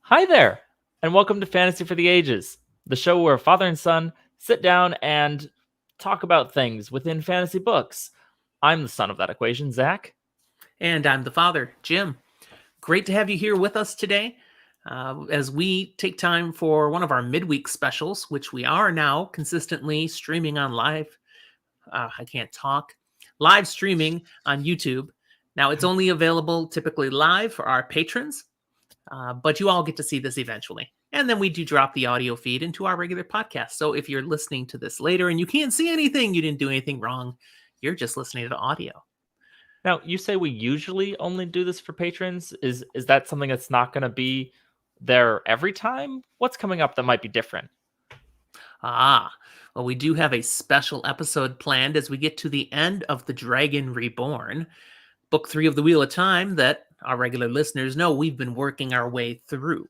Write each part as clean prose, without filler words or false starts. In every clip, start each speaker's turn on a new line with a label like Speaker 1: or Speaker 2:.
Speaker 1: Hi there, and welcome to Fantasy for the Ages, the show where father and son sit down and talk about things within fantasy books. I'm the son of that equation, Zach.
Speaker 2: And I'm the father, Jim. Great to have you here with us today as we take time for one of our midweek specials, which we are now consistently streaming on live. I can't talk. Live streaming on YouTube. Now, it's only available typically live for our patrons, but you all get to see this eventually. And then we do drop the audio feed into our regular podcast. So if you're listening to this later and you can't see anything, you didn't do anything wrong. You're just listening to the audio.
Speaker 1: Now, you say we usually only do this for patrons. Is that something that's not going to be there every time? What's coming up that might be different?
Speaker 2: Well, we do have a special episode planned as we get to the end of The Dragon Reborn, book 3 of the Wheel of Time that our regular listeners know we've been working our way through.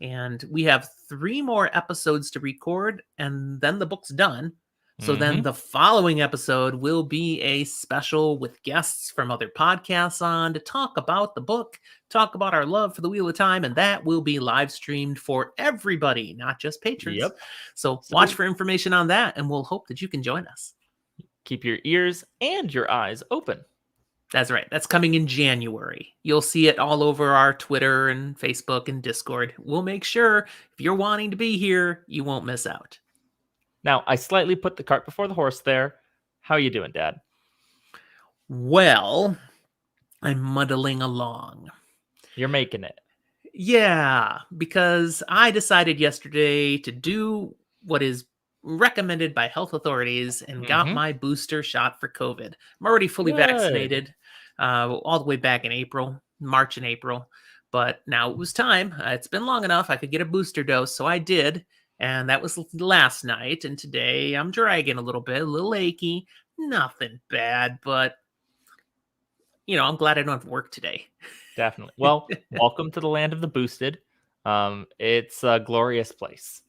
Speaker 2: And we have 3 more episodes to record, and then the book's done. So then the following episode will be a special with guests from other podcasts on to talk about the book, talk about our love for the Wheel of Time, and that will be live streamed for everybody, not just patrons.
Speaker 1: Yep.
Speaker 2: So watch for information on that, and we'll hope that you can join us.
Speaker 1: Keep your ears and your eyes open.
Speaker 2: That's right. That's coming in January. You'll see it all over our Twitter and Facebook and Discord. We'll make sure if you're wanting to be here, you won't miss out.
Speaker 1: Now, I slightly put the cart before the horse there. How are you doing, Dad?
Speaker 2: Well, I'm muddling along.
Speaker 1: You're making it.
Speaker 2: Yeah, because I decided yesterday to do what is recommended by health authorities and got my booster shot for COVID. I'm already fully vaccinated all the way back in March and April. But now it was time. It's been long enough. I could get a booster dose, so I did. And that was last night. And today I'm dragging a little bit, a little achy. Nothing bad, but, I'm glad I don't have to work today.
Speaker 1: Definitely. Well, welcome to the land of the boosted. It's a glorious place.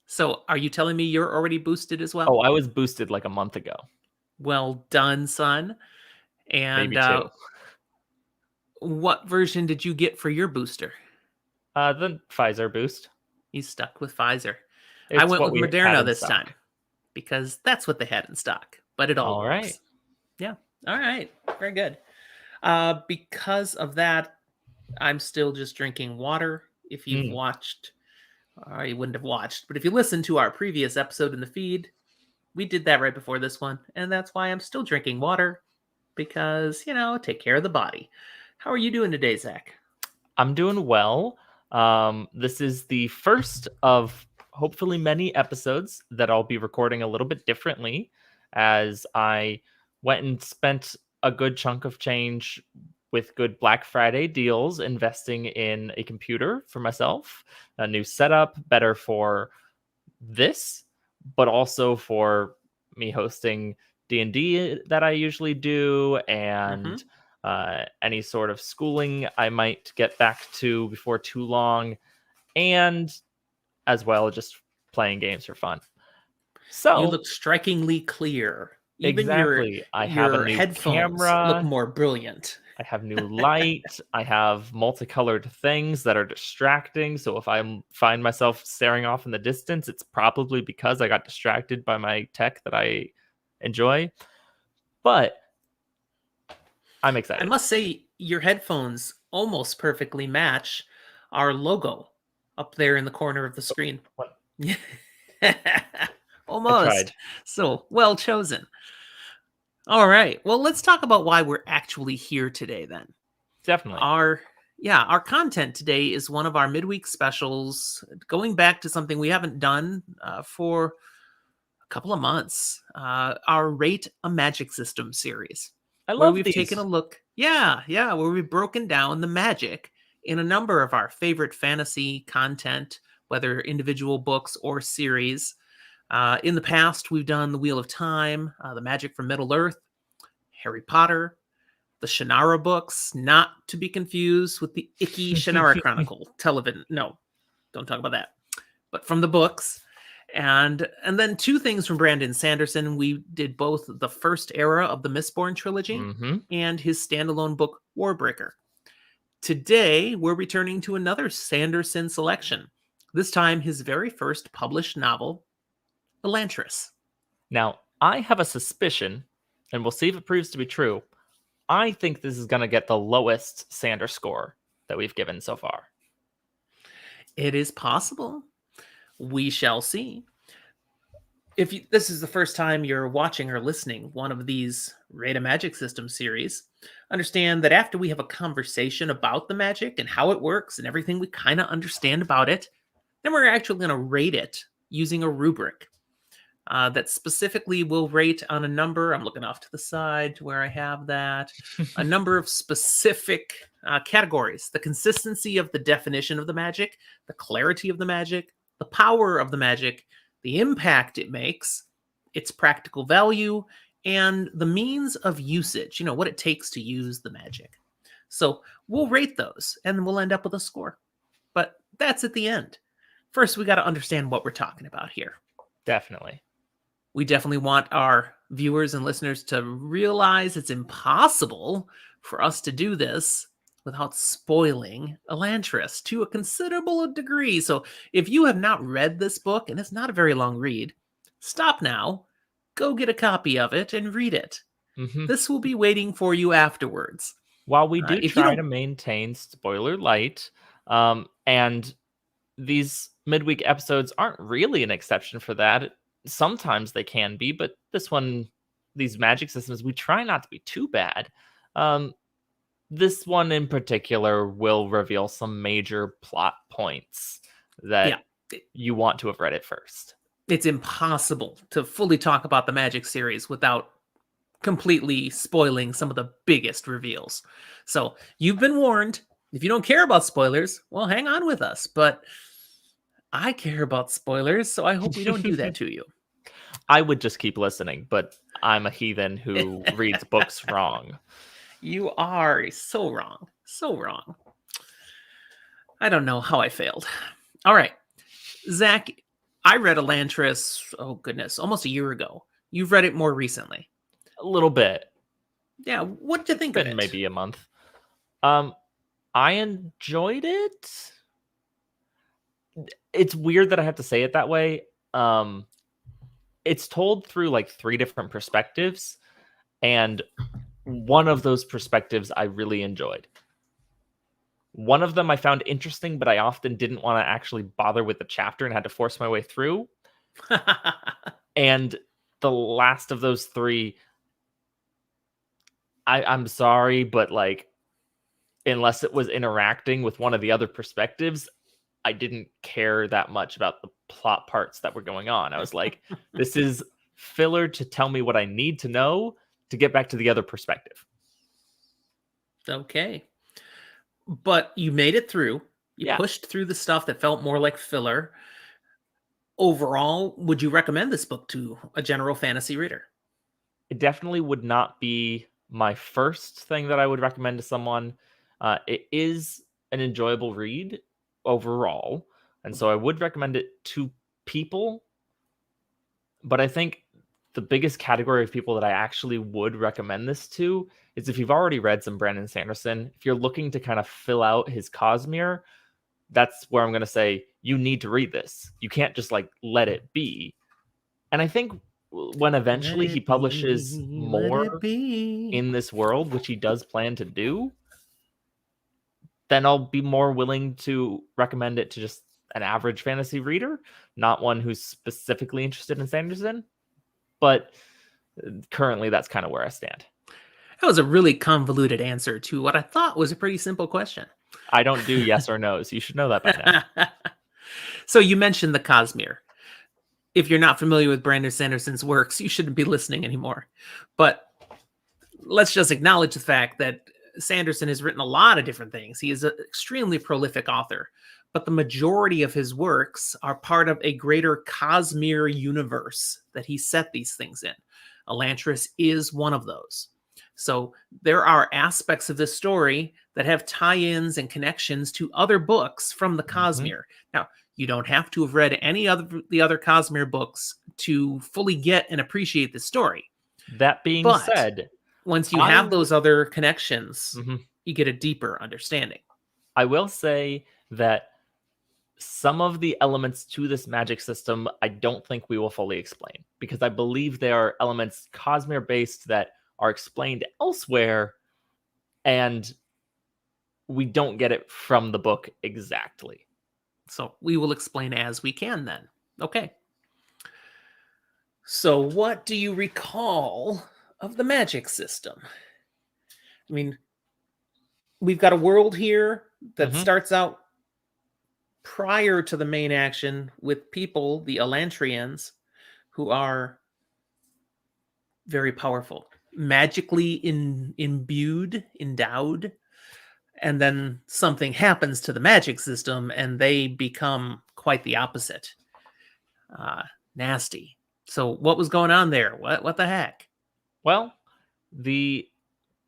Speaker 2: So are you telling me you're already boosted as well?
Speaker 1: Oh, I was boosted like a month ago.
Speaker 2: Well done, son. And
Speaker 1: maybe 2.
Speaker 2: What version did you get for your booster?
Speaker 1: The Pfizer boost.
Speaker 2: You stuck with Pfizer.
Speaker 1: It's
Speaker 2: I went with Moderna this time because that's what they had in stock. But it all works.
Speaker 1: Right.
Speaker 2: Yeah. All right. Very good. Because of that, I'm still just drinking water. If you've watched, or you wouldn't have watched, but if you listened to our previous episode in the feed, we did that right before this one. And that's why I'm still drinking water because, take care of the body. How are you doing today, Zach?
Speaker 1: I'm doing well. This is the first of hopefully many episodes that I'll be recording a little bit differently as I went and spent a good chunk of change with good Black Friday deals, investing in a computer for myself, a new setup, better for this, but also for me hosting D&D that I usually do, and any sort of schooling I might get back to before too long, and as well just playing games for fun. So
Speaker 2: you look strikingly clear. Even
Speaker 1: exactly. I have a new
Speaker 2: headphones
Speaker 1: camera.
Speaker 2: Look more brilliant.
Speaker 1: I have new light. I have multicolored things that are distracting. So if I find myself staring off in the distance, it's probably because I got distracted by my tech that I enjoy. But I'm excited.
Speaker 2: I must say, your headphones almost perfectly match our logo up there in the corner of the screen. Almost. So well chosen. All right. Well, let's talk about why we're actually here today then.
Speaker 1: Definitely.
Speaker 2: Our content today is one of our midweek specials, going back to something we haven't done for a couple of months. Our Rate a Magic System series.
Speaker 1: I love
Speaker 2: where we've
Speaker 1: these.
Speaker 2: taken a look. Yeah, where we've broken down the magic in a number of our favorite fantasy content, whether individual books or series. In the past, we've done The Wheel of Time, The Magic from Middle-earth, Harry Potter, the Shannara books, not to be confused with the icky Shannara Chronicle television. No, don't talk about that. But from the books. And then 2 things from Brandon Sanderson. We did both the first era of the Mistborn trilogy and his standalone book, Warbreaker. Today, we're returning to another Sanderson selection, this time his very first published novel, Elantris.
Speaker 1: Now, I have a suspicion, and we'll see if it proves to be true. I think this is going to get the lowest Sander score that we've given so far.
Speaker 2: It is possible. We shall see. If this is the first time you're watching or listening one of these Rate a Magic System series, understand that after we have a conversation about the magic and how it works and everything we kind of understand about it, then we're actually going to rate it using a rubric that specifically will rate on a number. I'm looking off to the side to where I have that. A number of specific categories: the consistency of the definition of the magic, the clarity of the magic, the power of the magic, the impact it makes, its practical value, and the means of usage, what it takes to use the magic. So we'll rate those and we'll end up with a score. But that's at the end. First, we got to understand what we're talking about here.
Speaker 1: Definitely.
Speaker 2: We definitely want our viewers and listeners to realize it's impossible for us to do this without spoiling Elantris to a considerable degree. So if you have not read this book, and it's not a very long read, stop now, go get a copy of it and read it.
Speaker 1: Mm-hmm.
Speaker 2: This will be waiting for you afterwards.
Speaker 1: While we do try to maintain spoiler light, and these midweek episodes aren't really an exception for that. Sometimes they can be, but this one, these magic systems, we try not to be too bad. This one in particular will reveal some major plot points that you want to have read it first.
Speaker 2: It's impossible to fully talk about the Magic series without completely spoiling some of the biggest reveals. So you've been warned. If you don't care about spoilers, well, hang on with us. But I care about spoilers, so I hope we don't do that to you.
Speaker 1: I would just keep listening, but I'm a heathen who reads books wrong.
Speaker 2: You are so wrong. So wrong. I don't know how I failed. All right. Zach, I read Elantris, oh goodness, almost a year ago. You've read it more recently.
Speaker 1: A little bit.
Speaker 2: Yeah, what did you think of it?
Speaker 1: Maybe a month. I enjoyed it. It's weird that I have to say it that way. It's told through like 3 different perspectives, and one of those perspectives I really enjoyed. One of them I found interesting, but I often didn't want to actually bother with the chapter and had to force my way through. And the last of those 3, I'm sorry, but like, unless it was interacting with one of the other perspectives, I didn't care that much about the plot parts that were going on. I was like, this is filler to tell me what I need to know to get back to the other perspective.
Speaker 2: Okay. But you made it through. You pushed through the stuff that felt more like filler. Overall, would you recommend this book to a general fantasy reader?
Speaker 1: It definitely would not be my first thing that I would recommend to someone. It is an enjoyable read overall, and so I would recommend it to people. But I think the biggest category of people that I actually would recommend this to is if you've already read some Brandon Sanderson. If you're looking to kind of fill out his Cosmere, that's where I'm going to say you need to read this. You can't just like let it be. And I think when eventually he publishes more in this world, which he does plan to do, then I'll be more willing to recommend it to just an average fantasy reader, not one who's specifically interested in Sanderson. But currently, that's kind of where I stand.
Speaker 2: That was a really convoluted answer to what I thought was a pretty simple question.
Speaker 1: I don't do yes or no's. You should know that by now.
Speaker 2: So you mentioned the Cosmere. If you're not familiar with Brandon Sanderson's works, you shouldn't be listening anymore. But let's just acknowledge the fact that Sanderson has written a lot of different things. He is an extremely prolific author, but the majority of his works are part of a greater Cosmere universe that he set these things in. Elantris is one of those. So there are aspects of this story that have tie-ins and connections to other books from the Cosmere. Now, you don't have to have read any of the other Cosmere books to fully get and appreciate the story.
Speaker 1: That being said,
Speaker 2: once you have those other connections, you get a deeper understanding.
Speaker 1: I will say that some of the elements to this magic system, I don't think we will fully explain, because I believe there are elements Cosmere based that are explained elsewhere, and we don't get it from the book exactly.
Speaker 2: So we will explain as we can then. Okay. So what do you recall of the magic system? I mean, we've got a world here that starts out prior to the main action with people, the Elantrians, who are very powerful, magically imbued, endowed, and then something happens to the magic system and they become quite the opposite. Nasty. So what was going on there? What the heck?
Speaker 1: Well, the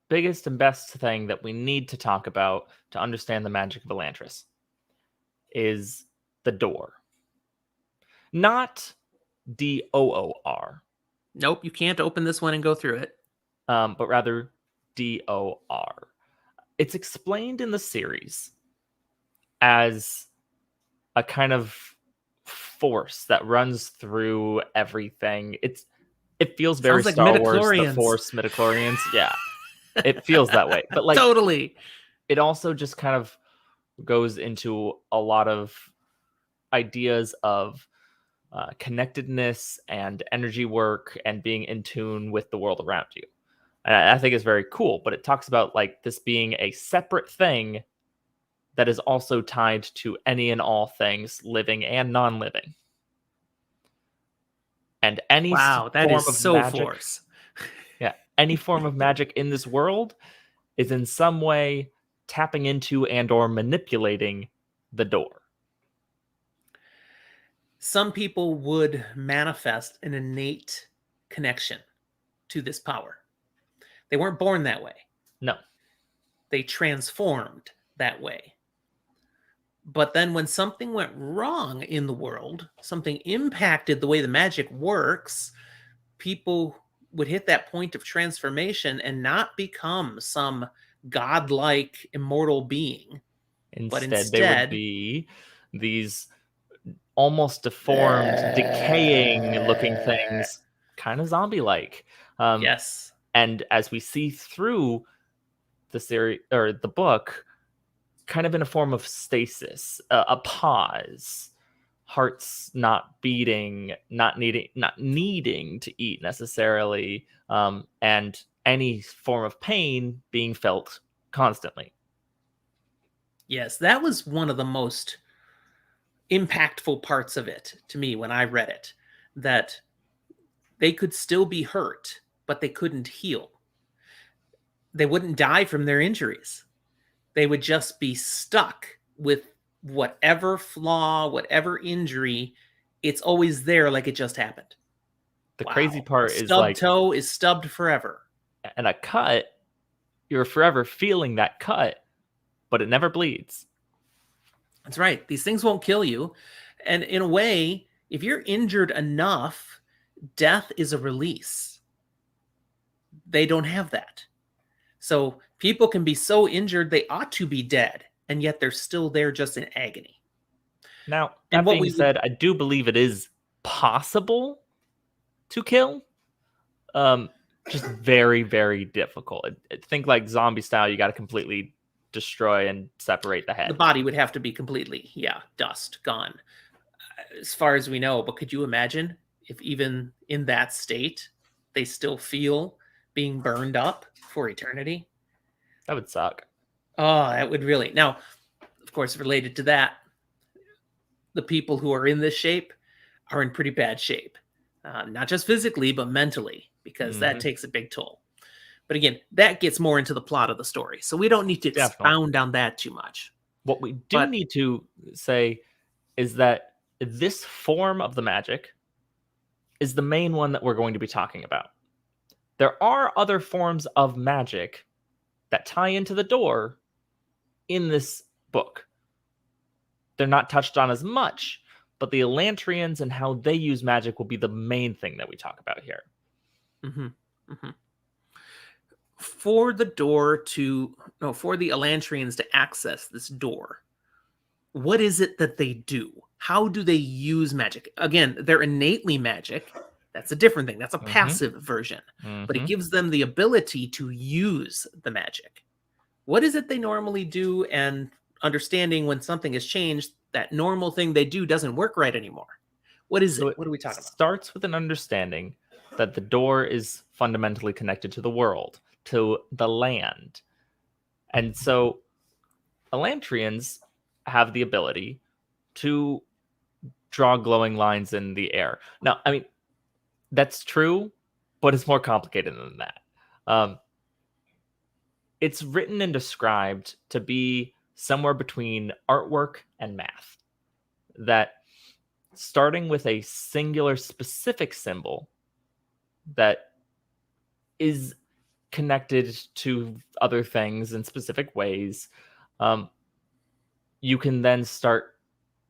Speaker 1: biggest and best thing that we need to talk about to understand the magic of Elantris is the door. Not DOOR.
Speaker 2: Nope, you can't open this one and go through it.
Speaker 1: But rather DOR. It's explained in the series as a kind of force that runs through everything. It feels very
Speaker 2: Sounds like
Speaker 1: Star Wars, the
Speaker 2: midichlorians.
Speaker 1: Force, midichlorians. Yeah, it feels that way. But like,
Speaker 2: Totally.
Speaker 1: it also just kind of goes into a lot of ideas of connectedness and energy work and being in tune with the world around you. And I think it's very cool, but it talks about like this being a separate thing that is also tied to any and all things living and non-living. And any
Speaker 2: Wow, that
Speaker 1: form
Speaker 2: is
Speaker 1: of
Speaker 2: so
Speaker 1: magic,
Speaker 2: Force.
Speaker 1: yeah, any form of magic in this world is in some way tapping into and or manipulating the door.
Speaker 2: Some people would manifest an innate connection to this power. They weren't born that way.
Speaker 1: No.
Speaker 2: They transformed that way. But then when something went wrong in the world, something impacted the way the magic works, people would hit that point of transformation and not become some godlike immortal being.
Speaker 1: Instead, they would be these almost deformed, decaying looking things, kind of zombie-like.
Speaker 2: Yes.
Speaker 1: And as we see through the series or the book, kind of in a form of stasis, a pause, hearts not beating, not needing to eat necessarily, and any form of pain being felt constantly.
Speaker 2: Yes, that was one of the most impactful parts of it to me when I read it, that they could still be hurt, but they couldn't heal. They wouldn't die from their injuries. They would just be stuck with whatever flaw, whatever injury. It's always there, like it just happened.
Speaker 1: The crazy part is
Speaker 2: stubbed
Speaker 1: like
Speaker 2: toe is stubbed forever.
Speaker 1: And a cut, you're forever feeling that cut, but it never bleeds.
Speaker 2: That's right. These things won't kill you. And in a way, if you're injured enough, death is a release. They don't have that. So people can be so injured they ought to be dead, and yet they're still there just in agony.
Speaker 1: Now, that being said, I do believe it is possible to kill. Just very, very difficult. Think like zombie style, you got to completely destroy and separate the head.
Speaker 2: The body would have to be completely, dust, gone, as far as we know. But could you imagine if even in that state, they still feel being burned up for eternity?
Speaker 1: That would suck.
Speaker 2: Oh, that would really. Now, of course, related to that, the people who are in this shape are in pretty bad shape. Not just physically, but mentally, because that takes a big toll. But again, that gets more into the plot of the story. So we don't need to expound on that too much.
Speaker 1: What we do need to say is that this form of the magic is the main one that we're going to be talking about. There are other forms of magic that tie into the door in this book. They're not touched on as much, but the Elantrians and how they use magic will be the main thing that we talk about here.
Speaker 2: for the Elantrians to access this door, what is it that they do? How do they use magic? Again, they're innately magic. That's a different thing. That's a
Speaker 1: Mm-hmm.
Speaker 2: passive version. But it
Speaker 1: Mm-hmm.
Speaker 2: gives them the ability to use the magic. What is it they normally do? And understanding when something has changed, that normal thing they do doesn't work right anymore. What is
Speaker 1: So
Speaker 2: it?
Speaker 1: it
Speaker 2: What are we talking about?
Speaker 1: starts with an understanding that the door is fundamentally connected to the world, to the land. And so Elantrians have the ability to draw glowing lines in the air. Now, I mean, that's true, but it's more complicated than that. Um, it's written and described to be somewhere between artwork and math. That starting with a singular specific symbol that is connected to other things in specific ways, um, you can then start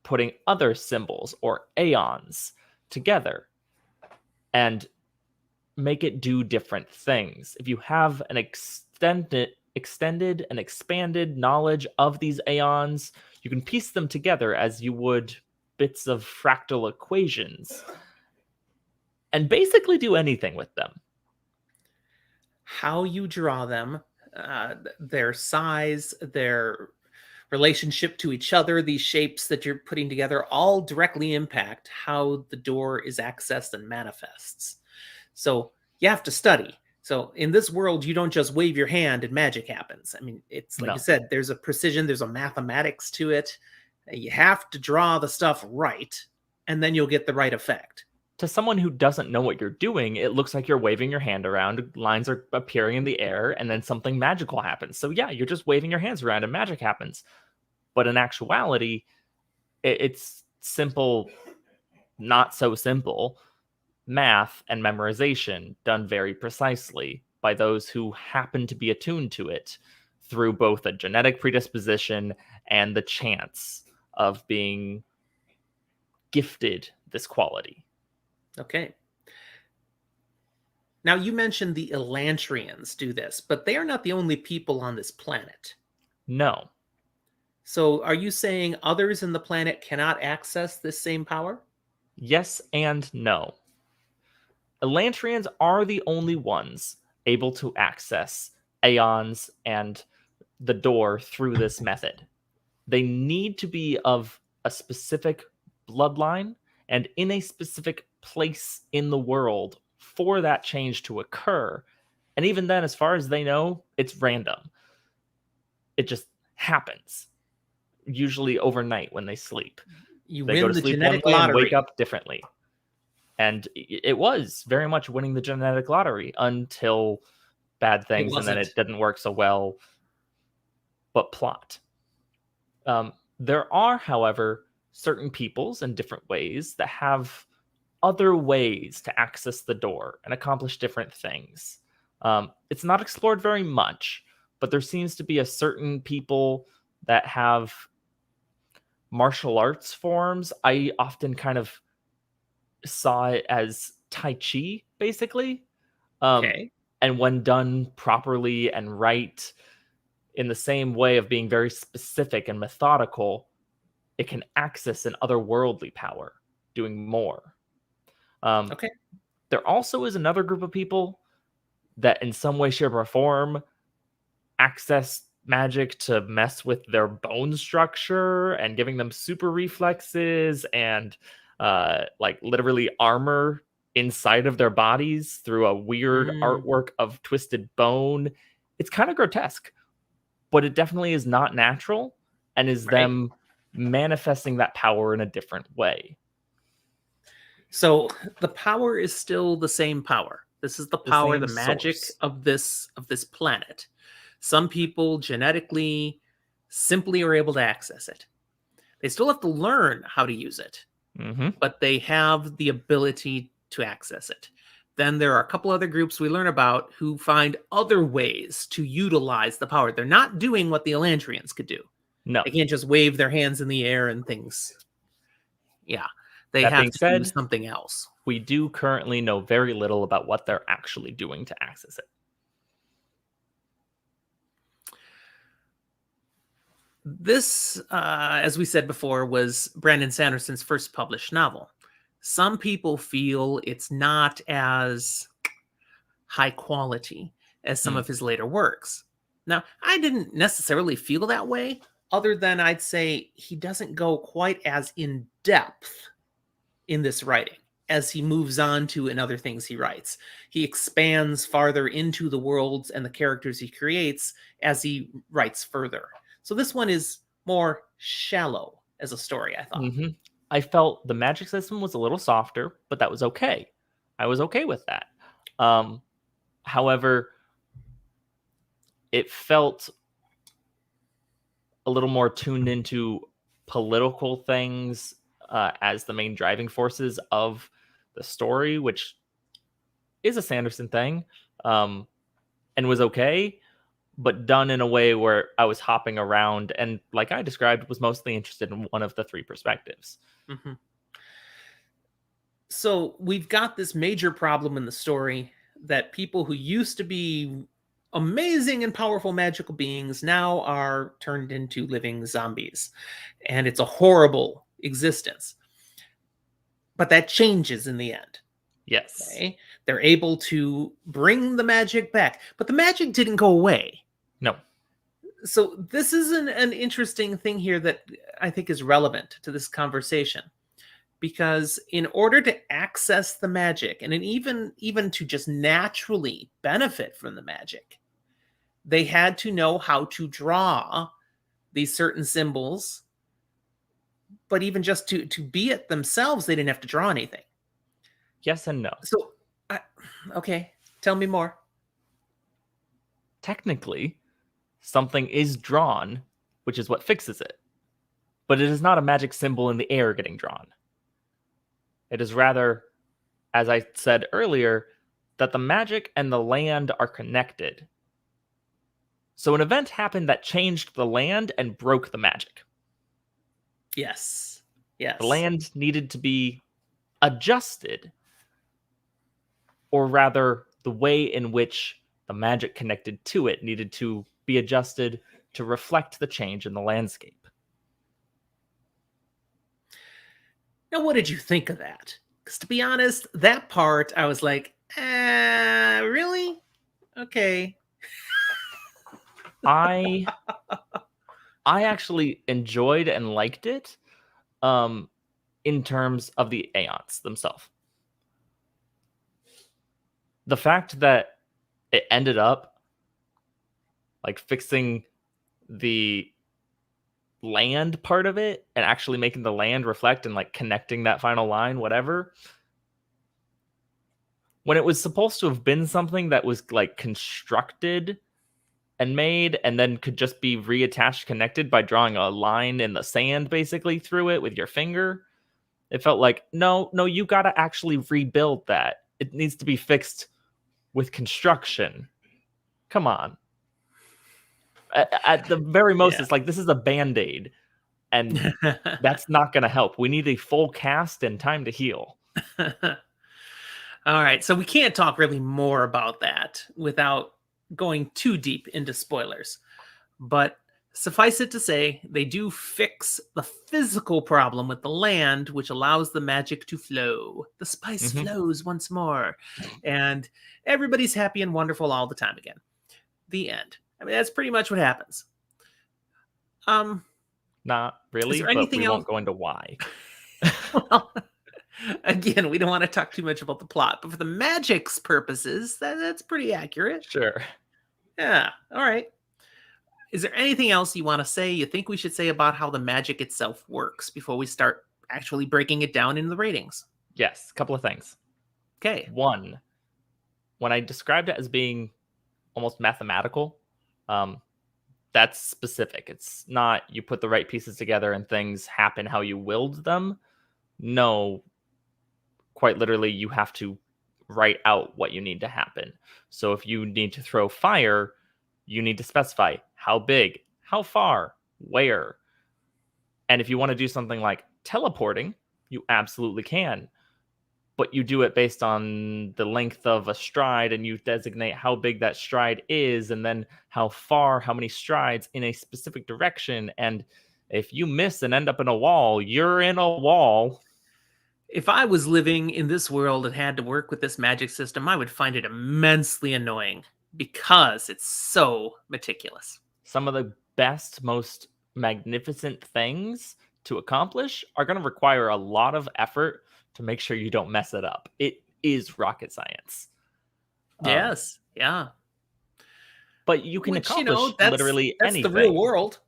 Speaker 1: putting other symbols or aeons together and make it do different things. If you have an extended and expanded knowledge of these aeons, you can piece them together as you would bits of fractal equations and basically do anything with them.
Speaker 2: How you draw them, their size, their relationship to each other, these shapes that you're putting together all directly impact how the door is accessed and manifests. So you have to study. So in this world, you don't just wave your hand and magic happens. I mean, it's like
Speaker 1: No.
Speaker 2: you said, there's a precision, there's a mathematics to it. You have to draw the stuff right, and then you'll get the right effect.
Speaker 1: To someone who doesn't know what you're doing, it looks like you're waving your hand around, lines are appearing in the air, and then something magical happens. So yeah, you're just waving your hands around and magic happens. But in actuality, it's simple, not so simple math and memorization done very precisely by those who happen to be attuned to it through both a genetic predisposition and the chance of being gifted this quality.
Speaker 2: Okay. Now, you mentioned the Elantrians do this, but they are not the only people on this planet.
Speaker 1: No.
Speaker 2: So, are you saying others in the planet cannot access this same power?
Speaker 1: Yes and no. Elantrians are the only ones able to access aeons and the door through this method. They need to be of a specific bloodline and in a specific place in the world for that change to occur. And even then, as far as they know, it's random. It just happens, usually overnight when they sleep.
Speaker 2: You
Speaker 1: They go
Speaker 2: win
Speaker 1: to
Speaker 2: the
Speaker 1: sleep one
Speaker 2: genetic
Speaker 1: way and wake
Speaker 2: lottery.
Speaker 1: up differently. And it was very much winning the genetic lottery until bad
Speaker 2: It
Speaker 1: things, and then
Speaker 2: wasn't.
Speaker 1: it didn't work so well. But plot. There are, however, certain peoples in different ways that have other ways to access the door and accomplish different things. It's not explored very much, but there seems to be a certain people that have martial arts forms. I often kind of saw it as Tai Chi, basically.
Speaker 2: Okay.
Speaker 1: And when done properly and right, in the same way of being very specific and methodical, it can access an otherworldly power, doing more.
Speaker 2: Okay.
Speaker 1: There also is another group of people that, in some way, shape, or form, access magic to mess with their bone structure and giving them super reflexes and like literally armor inside of their bodies through a weird
Speaker 2: Mm,
Speaker 1: artwork of twisted bone. It's kind of grotesque, but it definitely is not natural and is
Speaker 2: right.
Speaker 1: them manifesting that power in a different way.
Speaker 2: So the power is still the same power. This is the
Speaker 1: The
Speaker 2: power, the
Speaker 1: same
Speaker 2: magic
Speaker 1: source.
Speaker 2: of this planet. Some people genetically simply are able to access it. They still have to learn how to use it,
Speaker 1: Hmm.
Speaker 2: but they have the ability to access it. Then there are a couple other groups we learn about who find other ways to utilize the power. They're not doing what the Elantrians could do.
Speaker 1: No.
Speaker 2: They can't just wave their hands in the air and things. Yeah, they
Speaker 1: That
Speaker 2: have
Speaker 1: being
Speaker 2: to do
Speaker 1: said,
Speaker 2: something else.
Speaker 1: we do currently know very little about what they're actually doing to access it.
Speaker 2: This, as we said before, was Brandon Sanderson's first published novel. Some people feel it's not as high quality as some
Speaker 1: Hmm.
Speaker 2: of his later works. Now, I didn't necessarily feel that way, other than I'd say he doesn't go quite as in depth in this writing as he moves on to in other things he writes. He expands farther into the worlds and the characters he creates as he writes further. So this one is more shallow as a story, I thought.
Speaker 1: Hmm. I felt the magic system was a little softer, but that was okay. I was okay with that. However, it felt a little more tuned into political things as the main driving forces of the story, which is a Sanderson thing, and was okay, but done in a way where I was hopping around and, like I described, was mostly interested in one of the three perspectives.
Speaker 2: Mhm. So we've got this major problem in the story that people who used to be amazing and powerful magical beings now are turned into living zombies. And it's a horrible existence. But that changes in the end.
Speaker 1: Yes.
Speaker 2: Okay. They're able to bring the magic back, but the magic didn't go away.
Speaker 1: No.
Speaker 2: So this is an interesting thing here that I think is relevant to this conversation, because in order to access the magic and even to just naturally benefit from the magic, they had to know how to draw these certain symbols. But even just to be it themselves, they didn't have to draw anything.
Speaker 1: Yes and no.
Speaker 2: So okay, tell me more.
Speaker 1: Technically, something is drawn, which is what fixes it. But it is not a magic symbol in the air getting drawn. It is rather, as I said earlier, that the magic and the land are connected. So an event happened that changed the land and broke the magic.
Speaker 2: Yes.
Speaker 1: The
Speaker 2: Yes.
Speaker 1: land needed to be adjusted, or rather, the way in which the magic connected to it needed to be adjusted to reflect the change in the landscape.
Speaker 2: Now, what did you think of that? Because to be honest, that part I was like, really? Okay.
Speaker 1: I actually enjoyed and liked it in terms of the aeons themselves. The fact that it ended up like fixing the land part of it and actually making the land reflect and like connecting that final line, whatever. When it was supposed to have been something that was like constructed and made and then could just be reattached, connected by drawing a line in the sand basically through it with your finger, it felt like, no, you got to actually rebuild that. It needs to be fixed with construction. Come on. At the very most,
Speaker 2: Yeah.
Speaker 1: it's like, this is a band-aid, and that's not going to help. We need a full cast and time to heal.
Speaker 2: All right. So we can't talk really more about that without going too deep into spoilers. But suffice it to say, they do fix the physical problem with the land, which allows the magic to flow. The spice flows once more. And everybody's happy and wonderful all the time again. The end. I mean, that's pretty much what happens.
Speaker 1: Not really,
Speaker 2: there
Speaker 1: but
Speaker 2: anything
Speaker 1: we
Speaker 2: else?
Speaker 1: won't go into why.
Speaker 2: Well, again, we don't want to talk too much about the plot, but for the magic's purposes, that's pretty accurate.
Speaker 1: Sure.
Speaker 2: Yeah. All right. Is there anything else you want to say, you think we should say about how the magic itself works before we start actually breaking it down in the ratings?
Speaker 1: Yes, a couple of things.
Speaker 2: Okay.
Speaker 1: One, when I described it as being almost mathematical, that's specific. It's not you put the right pieces together and things happen how you willed them. No, quite literally, you have to write out what you need to happen. So if you need to throw fire, you need to specify how big, how far, where. And if you want to do something like teleporting, you absolutely can. but you do it based on the length of a stride, and you designate how big that stride is, and then how many strides in a specific direction. And if you miss and end up in a wall, you're in a wall.
Speaker 2: If I was living in this world and had to work with this magic system, I would find it immensely annoying because it's so meticulous.
Speaker 1: Some of the best, most magnificent things to accomplish are going to require a lot of effort to make sure you don't mess it up. It is rocket science.
Speaker 2: Yes, yeah.
Speaker 1: But you can accomplish literally
Speaker 2: that's
Speaker 1: anything.
Speaker 2: the real world.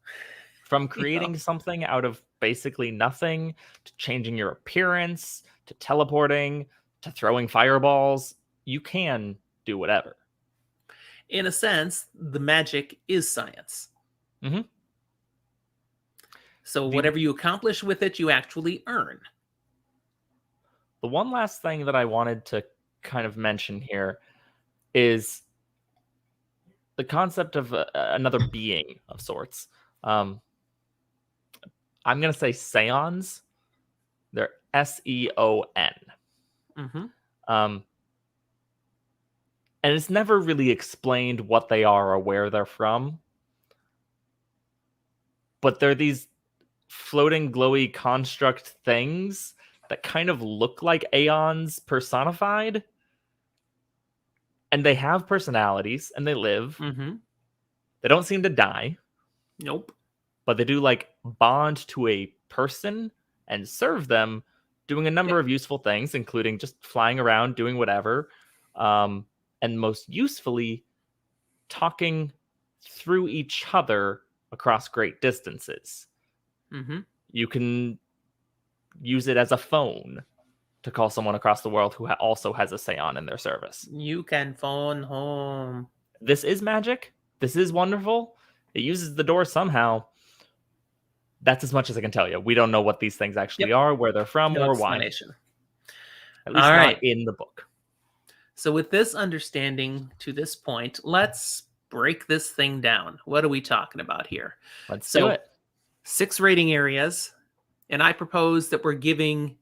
Speaker 1: From creating something out of basically nothing, to changing your appearance, to teleporting, to throwing fireballs. You can do whatever.
Speaker 2: In a sense, the magic is science.
Speaker 1: Mm-hmm.
Speaker 2: So whatever you accomplish with it, you actually earn.
Speaker 1: The one last thing that I wanted to kind of mention here is the concept of another being of sorts. I'm going to say Seons. They're Seon.
Speaker 2: Mm-hmm.
Speaker 1: And it's never really explained what they are or where they're from. But they're these floating, glowy construct things that kind of look like Aeons personified. And they have personalities, and they live.
Speaker 2: Mm-hmm.
Speaker 1: They don't seem to die.
Speaker 2: Nope.
Speaker 1: But they do like bond to a person and serve them, doing a number of useful things, including just flying around, doing whatever. And most usefully, talking through each other across great distances.
Speaker 2: Mm-hmm.
Speaker 1: You can use it as a phone to call someone across the world who also has a Seon in their service.
Speaker 2: You can phone home.
Speaker 1: This is magic. This is wonderful. It uses the door somehow. That's as much as I can tell you. We don't know what these things actually are, where they're from, or why. At least not in the book.
Speaker 2: So with this understanding to this point, let's break this thing down. What are we talking about here?
Speaker 1: Let's do it.
Speaker 2: 6 rating areas, and I propose that we're giving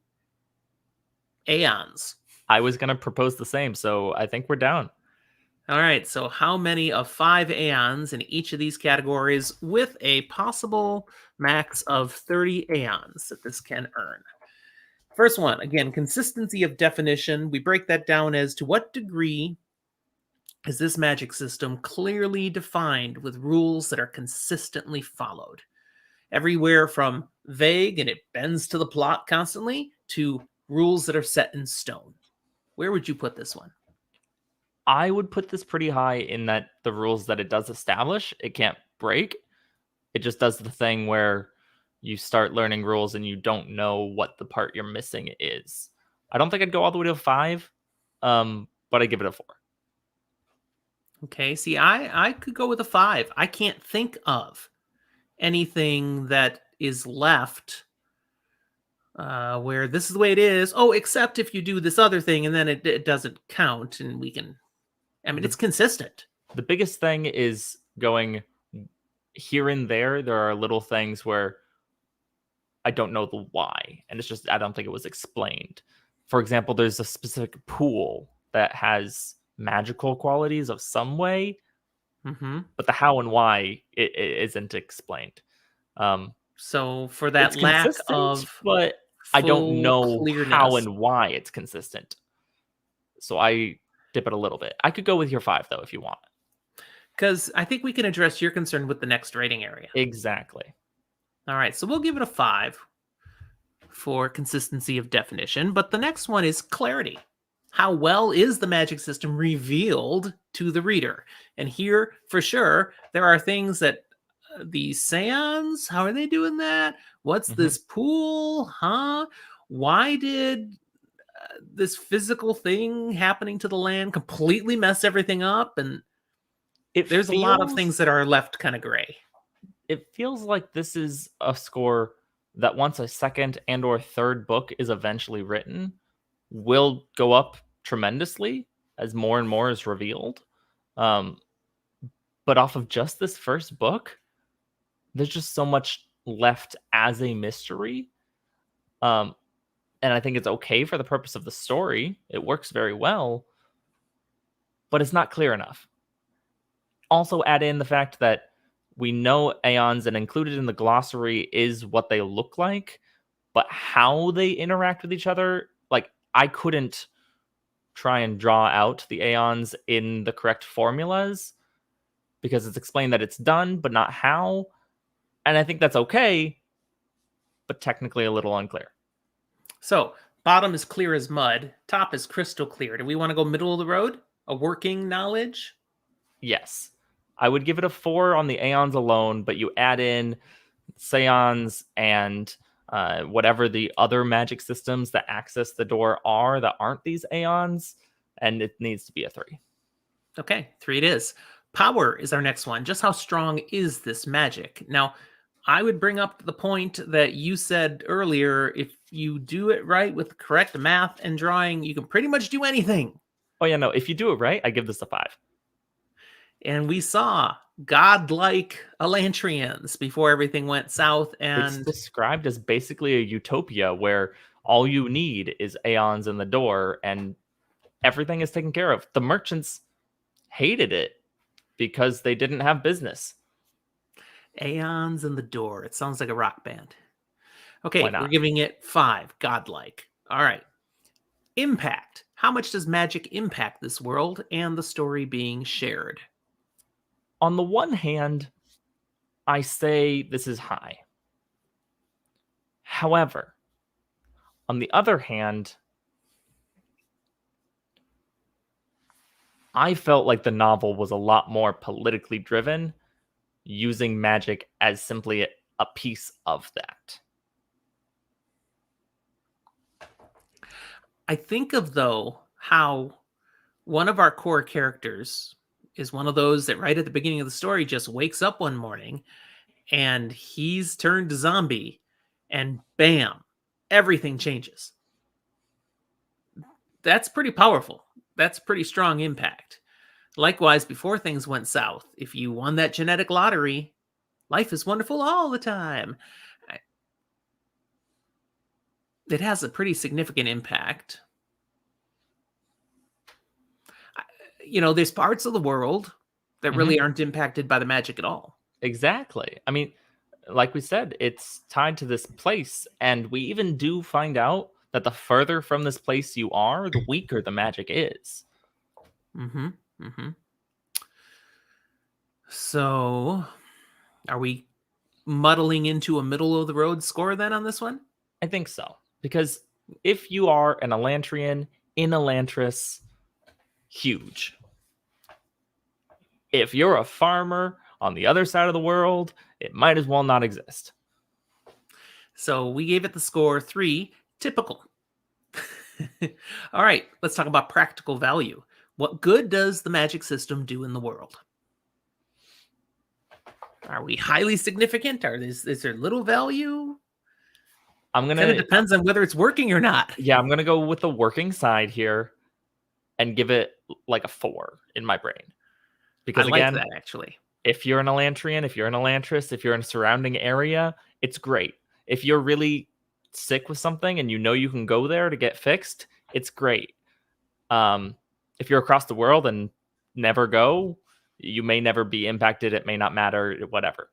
Speaker 2: Aeons.
Speaker 1: I was going to propose the same, so I think we're down.
Speaker 2: All right, so how many of 5 Aeons in each of these categories with a possible max of 30 Aeons that this can earn? First one, again, consistency of definition. We break that down as to what degree is this magic system clearly defined with rules that are consistently followed. Everywhere from vague and it bends to the plot constantly to rules that are set in stone. Where would you put this one?
Speaker 1: I would put this pretty high in that the rules that it does establish, it can't break. It just does the thing where you start learning rules and you don't know what the part you're missing is. I don't think I'd go all the way to a 5, but I'd give it a 4.
Speaker 2: Okay, see, I could go with a 5. I can't think of anything that is left where this is the way it is. Oh, except if you do this other thing and then it doesn't count, and we can... I mean, it's consistent.
Speaker 1: The biggest thing is going here and there. There are little things where I don't know the why, and it's just I don't think it was explained. For example, there's a specific pool that has magical qualities of some way, but the how and why it isn't explained.
Speaker 2: So for that lack of,
Speaker 1: but I don't know how and why it's consistent. So I dip it a little bit. I could go with your 5 though if you want,
Speaker 2: because I think we can address your concern with the next rating area.
Speaker 1: Exactly.
Speaker 2: All right, so we'll give it a 5 for consistency of definition, but the next one is clarity. How well is the magic system revealed to the reader? And here, for sure, there are things that these Seons, how are they doing that? What's this pool? Huh? Why did this physical thing happening to the land completely mess everything up? And there's a lot of things that are left kind of gray.
Speaker 1: It feels like this is a score that once a second and or third book is eventually written will go up tremendously as more and more is revealed. But off of just this first book, there's just so much left as a mystery. And I think it's okay for the purpose of the story. It works very well, but it's not clear enough. Also, add in the fact that we know aeons, and included in the glossary is what they look like, but how they interact with each other, like, I couldn't try and draw out the aeons in the correct formulas because it's explained that it's done, but not how. And I think that's okay, but technically a little unclear.
Speaker 2: So, bottom is clear as mud, top is crystal clear. Do we want to go middle of the road? A working knowledge?
Speaker 1: Yes. I would give it a 4 on the aeons alone, but you add in seance and whatever the other magic systems that access the door are that aren't these aeons, and it needs to be a 3.
Speaker 2: Okay, 3 it is. Power is our next one. Just how strong is this magic? Now, I would bring up the point that you said earlier. If you do it right with the correct math and drawing, you can pretty much do anything.
Speaker 1: Oh yeah, no, if you do it right, I give this a 5.
Speaker 2: And we saw godlike Elantrians before everything went south.
Speaker 1: It's
Speaker 2: And
Speaker 1: described as basically a utopia where all you need is aeons in the door and everything is taken care of. The merchants hated it because they didn't have business.
Speaker 2: aeons in the door. It sounds like a rock band.
Speaker 1: Why
Speaker 2: Okay,
Speaker 1: not?
Speaker 2: we're giving it 5, godlike. All right. Impact. How much does magic impact this world and the story being shared?
Speaker 1: On the one hand, I say this is high. However, on the other hand, I felt like the novel was a lot more politically driven, using magic as simply a piece of that.
Speaker 2: I think of, though, how one of our core characters is one of those that right at the beginning of the story just wakes up one morning and he's turned to zombie, and bam, everything changes. That's pretty powerful. That's pretty strong impact. Likewise, before things went south, if you won that genetic lottery, life is wonderful all the time. It has a pretty significant impact. There's parts of the world that really aren't impacted by the magic at all.
Speaker 1: Exactly. I mean, like we said, it's tied to this place, and we even do find out that the further from this place you are, the weaker the magic is.
Speaker 2: Mm-hmm. Mm-hmm. So, are we muddling into a middle of the road score then on this one?
Speaker 1: I think so. Because if you are an Elantrian in Elantris, huge. If you're a farmer on the other side of the world, it might as well not exist.
Speaker 2: So we gave it the score 3, typical. All right, let's talk about practical value. What good does the magic system do in the world? Are we highly significant? Is there little value? Kind of depends on whether it's working or not.
Speaker 1: Yeah, I'm gonna go with the working side here and give it like a 4 in my brain. Because
Speaker 2: I like
Speaker 1: again,
Speaker 2: that, actually.
Speaker 1: if you're an Elantrian, if you're an Elantris, if you're in a surrounding area, it's great. If you're really sick with something and you know you can go there to get fixed, it's great. If you're across the world and never go, you may never be impacted. It may not matter, whatever.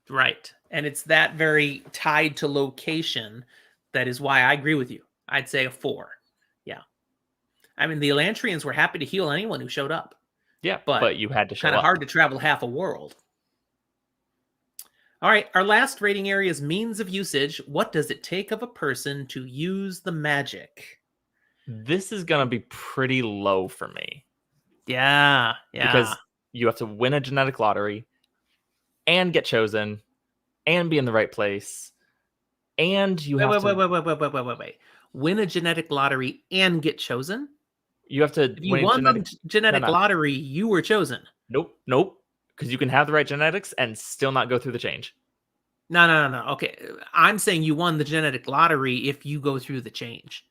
Speaker 2: Right. And it's that very tied to location that is why I agree with you. I'd say a 4. Yeah. I mean, the Elantrians were happy to heal anyone who showed up.
Speaker 1: Yeah, but you had to show up.
Speaker 2: Kind of hard to travel half a world. All right, our last rating area is means of usage. What does it take of a person to use the magic?
Speaker 1: This is going to be pretty low for me.
Speaker 2: Yeah.
Speaker 1: Because you have to win a genetic lottery and get chosen and be in the right place. And you have to...
Speaker 2: Wait. Win a genetic lottery and get chosen?
Speaker 1: You have to...
Speaker 2: If you won the genetic lottery, you were chosen.
Speaker 1: Nope. Because you can have the right genetics and still not go through the change.
Speaker 2: No. Okay, I'm saying you won the genetic lottery if you go through the change.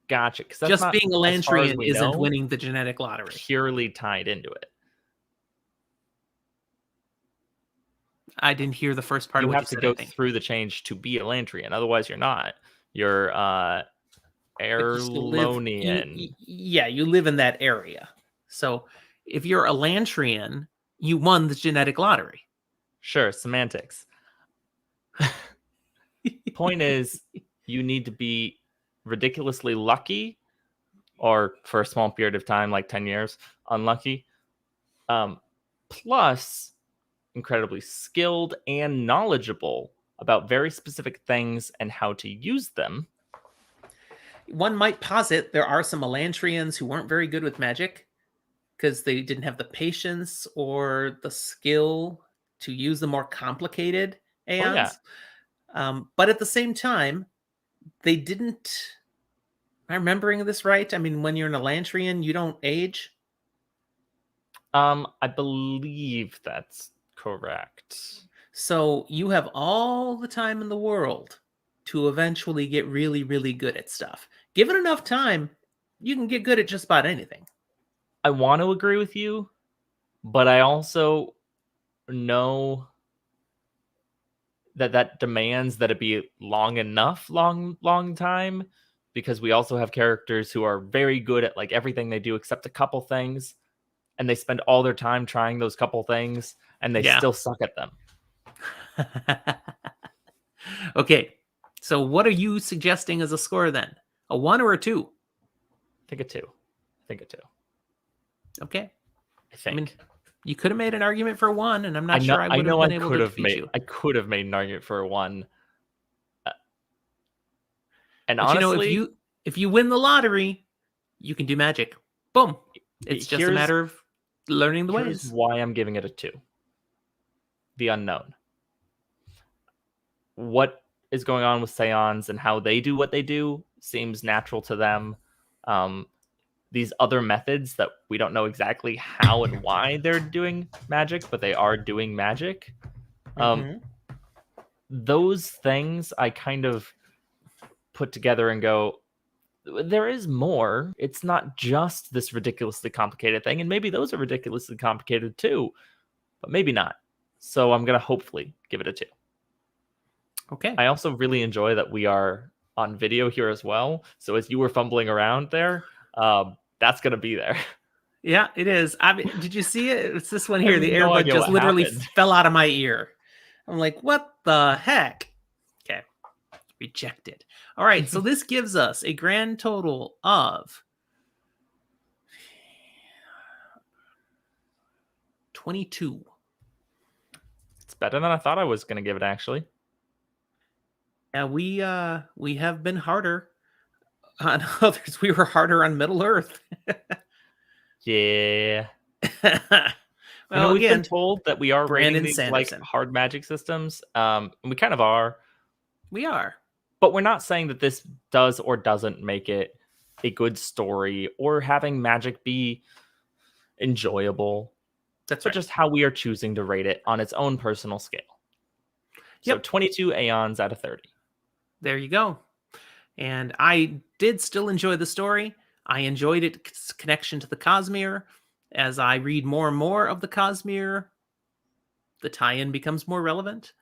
Speaker 1: Gotcha.
Speaker 2: Just being a Elantrian isn't winning the genetic lottery.
Speaker 1: Purely tied into it.
Speaker 2: I didn't hear the first part of what you said.
Speaker 1: You have to go through the change to be a Elantrian. Otherwise, you're not. You're
Speaker 2: Like you still live,
Speaker 1: Airlonian.
Speaker 2: yeah, you live in that area. So if you're Elantrian, you won the genetic lottery.
Speaker 1: Sure, semantics. Point is, you need to be ridiculously lucky, or for a small period of time, like 10 years, unlucky. Plus, incredibly skilled and knowledgeable about very specific things and how to use them.
Speaker 2: One might posit there are some Elantrians who weren't very good with magic because they didn't have the patience or the skill to use the more complicated
Speaker 1: Oh, yeah.
Speaker 2: aeons. But at the same time, they didn't. Am I remembering this right? I mean, when you're an Elantrian, you don't age.
Speaker 1: I believe that's correct.
Speaker 2: So you have all the time in the world to eventually get really, really good at stuff. Given enough time, you can get good at just about anything.
Speaker 1: I want to agree with you, but I also know that demands that it be long time, because we also have characters who are very good at like everything they do except a couple things, and they spend all their time trying those couple things and they
Speaker 2: Yeah.
Speaker 1: still suck at them.
Speaker 2: Okay, so what are you suggesting as a score then? A 1 or a 2?
Speaker 1: I think a 2.
Speaker 2: Okay.
Speaker 1: I think.
Speaker 2: I mean, you could have made an argument for 1, and I'm not sure I would have been able to defeat you.
Speaker 1: I could have made an argument for a 1. And
Speaker 2: but
Speaker 1: honestly,
Speaker 2: you know, if you win the lottery, you can do magic. Boom. It's just a matter of learning the ways.
Speaker 1: Here's why I'm giving it a 2. The unknown. What is going on with Scions and how they do what they do seems natural to them. These other methods that we don't know exactly how and why they're doing magic, but they are doing magic. Those things I kind of put together and go, there is more. It's not just this ridiculously complicated thing, and maybe those are ridiculously complicated too, but maybe not. So I'm going to hopefully give it a 2.
Speaker 2: Okay.
Speaker 1: I also really enjoy that we are on video here as well. So as you were fumbling around there, that's going to be there.
Speaker 2: Yeah, it is. I mean, did you see it? It's this one here. The
Speaker 1: no
Speaker 2: earbud just literally
Speaker 1: happened.
Speaker 2: fell out of my ear. I'm like, what the heck? Okay. Rejected. All right. So this gives us a grand total of 22.
Speaker 1: It's better than I thought I was going to give it, actually.
Speaker 2: Yeah, we have been harder on others. We were harder on Middle Earth.
Speaker 1: Yeah.
Speaker 2: Well,
Speaker 1: we've been told that we are
Speaker 2: Brandon
Speaker 1: rating these
Speaker 2: Sanderson.
Speaker 1: like hard magic systems. And we kind of are.
Speaker 2: We are.
Speaker 1: But we're not saying that this does or doesn't make it a good story or having magic be enjoyable.
Speaker 2: That's
Speaker 1: right.
Speaker 2: But
Speaker 1: just how we are choosing to rate it on its own personal scale. So 22 aeons out of 30.
Speaker 2: There you go. And I did still enjoy the story. I enjoyed its connection to the Cosmere. As I read more and more of the Cosmere, the tie-in becomes more relevant.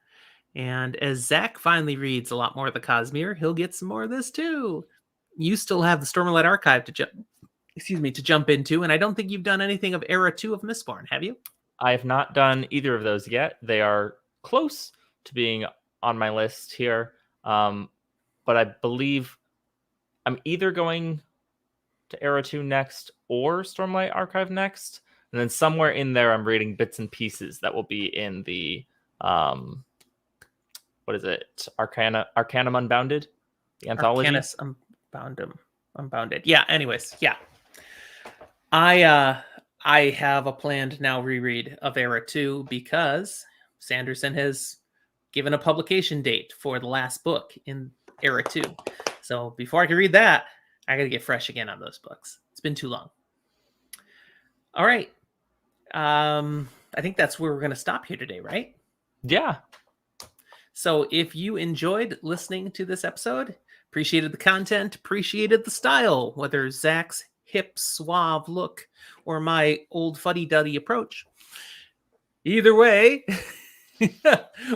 Speaker 2: And as Zach finally reads a lot more of the Cosmere, he'll get some more of this too. You still have the Stormlight Archive to jump into, and I don't think you've done anything of Era 2 of Mistborn, have you?
Speaker 1: I have not done either of those yet. They are close to being on my list here. But I believe I'm either going to Era 2 next or Stormlight Archive next. And then somewhere in there, I'm reading bits and pieces that will be in the, what is it? Arcanum Unbounded? The anthology?
Speaker 2: Arcanus Unbounded. Yeah, anyways, yeah. I have a planned now reread of Era 2 because Sanderson has given a publication date for the last book in Era 2. So before I can read that, I got to get fresh again on those books. It's been too long. All right. I think that's where we're going to stop here today, right?
Speaker 1: Yeah.
Speaker 2: So if you enjoyed listening to this episode, appreciated the content, appreciated the style, whether Zach's hip, suave look or my old fuddy-duddy approach, either way,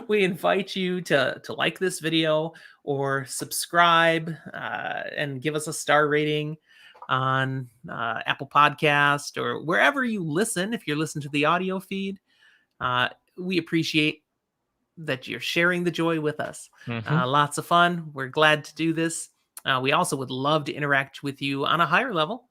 Speaker 2: we invite you to like this video or subscribe and give us a star rating on Apple Podcast or wherever you listen. If you're listening to the audio feed, we appreciate that you're sharing the joy with us. Lots of fun. We're glad to do this. We also would love to interact with you on a higher level.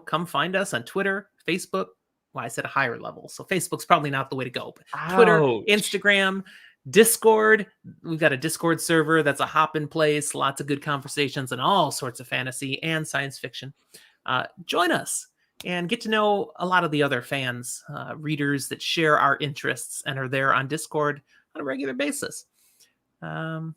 Speaker 2: Come find us on Twitter, Facebook. Well, I said a higher level, so Facebook's probably not the way to go. But Twitter, Instagram, Discord. We've got a Discord server that's a hop-in place. Lots of good conversations and all sorts of fantasy and science fiction. Join us and get to know a lot of the other fans, readers that share our interests and are there on Discord on a regular basis. And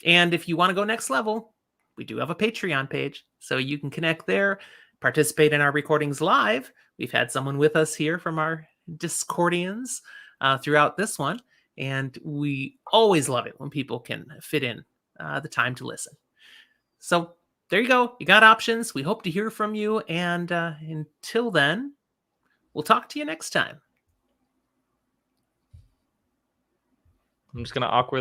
Speaker 2: if you want to go next level, we do have a Patreon page, so you can connect there, participate in our recordings live. We've had someone with us here from our Discordians throughout this one, and we always love it when people can fit in the time to listen. So there you go. You got options. We hope to hear from you, and until then, we'll talk to you next time.
Speaker 1: I'm just going to awkwardly